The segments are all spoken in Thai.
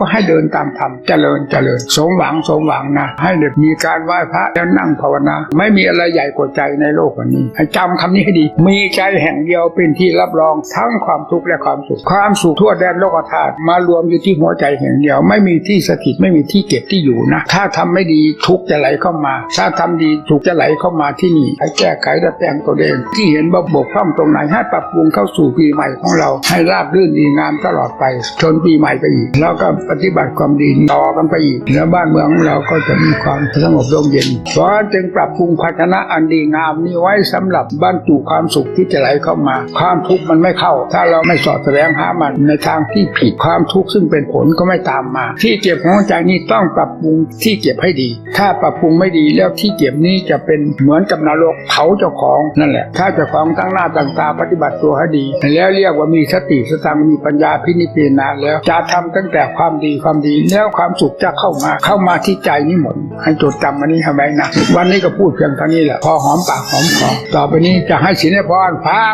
ก็ให้เดินตามธรรมเจริญสมหวังนะให้เด็กมีการไหว้พระแล้วนั่งภาวนาไม่มีอะไรใหญ่กว่าใจในโลกนี้ให้จำคำนี้ให้ดีมีใจแห่งเดียวเป็นที่รับรองทั้งความทุกข์และความสุขทั่วแดนโลกธาตุมารวมอยู่ที่หัวใจแห่งเดียวไม่มีที่สถิตไม่มีที่เก็บที่อยู่นะถ้าทำไม่ดีทุกข์จะไหลเข้ามาถ้าทำดีทุกข์จะไหลเข้ามาที่นี่ให้แก้ไขดัดแปลงตัวเองที่เห็นว่าบกพร่องตรงไหนให้ปรับปรุงเข้าสู่ปีใหม่ของเราให้ราบรื่นดีงามตลอดไปจนปีใหม่ไปอีกแล้วก็ปฏิบัติความดีต่อกันไปอีกแล้วบ้านเมืองของเราก็จะมีความสงบร่มเย็นเพราะจึงปรับปรุงภาชนะอันดีงามนี้ไว้สำหรับบรรจุความสุขที่จะไหลเข้ามาความทุกข์มันไม่เข้าถ้าเราไม่สอดแสวงหามันในทางที่ผิดความทุกข์ซึ่งเป็นผลก็ไม่ตามมาที่เก็บของใจนี้ต้องปรับปรุงที่เก็บให้ดีถ้าปรับปรุงไม่ดีแล้วที่เก็บนี้จะเป็นเหมือนกับนรกเผาเจ้าของนั่นแหละถ้าเจ้าของตั้งหน้าตั้งตาปฏิบัติตัวให้ดีแล้วเรียกว่ามีสติสตังมีปัญญาพินิจพิจารณาแล้วจะทำตั้งแต่ความดีแล้วความสุขจะเข้ามาที่ใจนี้หมดให้จดจำอันนี้เอาไว้นะวันนี้ก็พูดเพียงเท่านี้แหละพอหอมปากหอมคอต่อไปนี้จะให้ศีลให้พรฟัง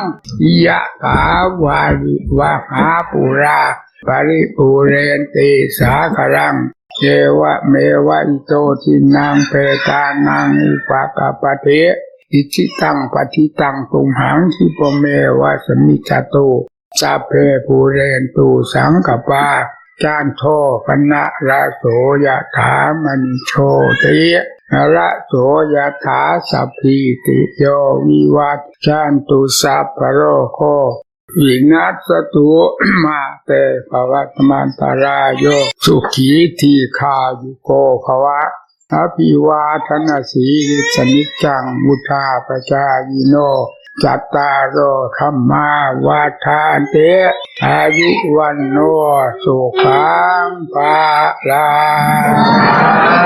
ยะถาวาริวะหาปุราปาริปุเรนติสาครังเจวะเมวะอิโตทินังเปตานังอุปกปปติอิจิตังปฏิตังตุมหังคิปเมวะสมิจจตุสัพเพปุเรนตุสังกปาจานโทปนะระโสยถามณิโชติระโสยถาสัพพิติโยวิวัชชันตุสัพพโรโควินัสตุมาเตภวัตมันตรายโยสุขีทีคายุโกภวะอภิวาทนาสีลิสนิจังมุทาปจายโนจัตตารโอธัมมาวาทานเตอายุวันโนสุขังภะลัง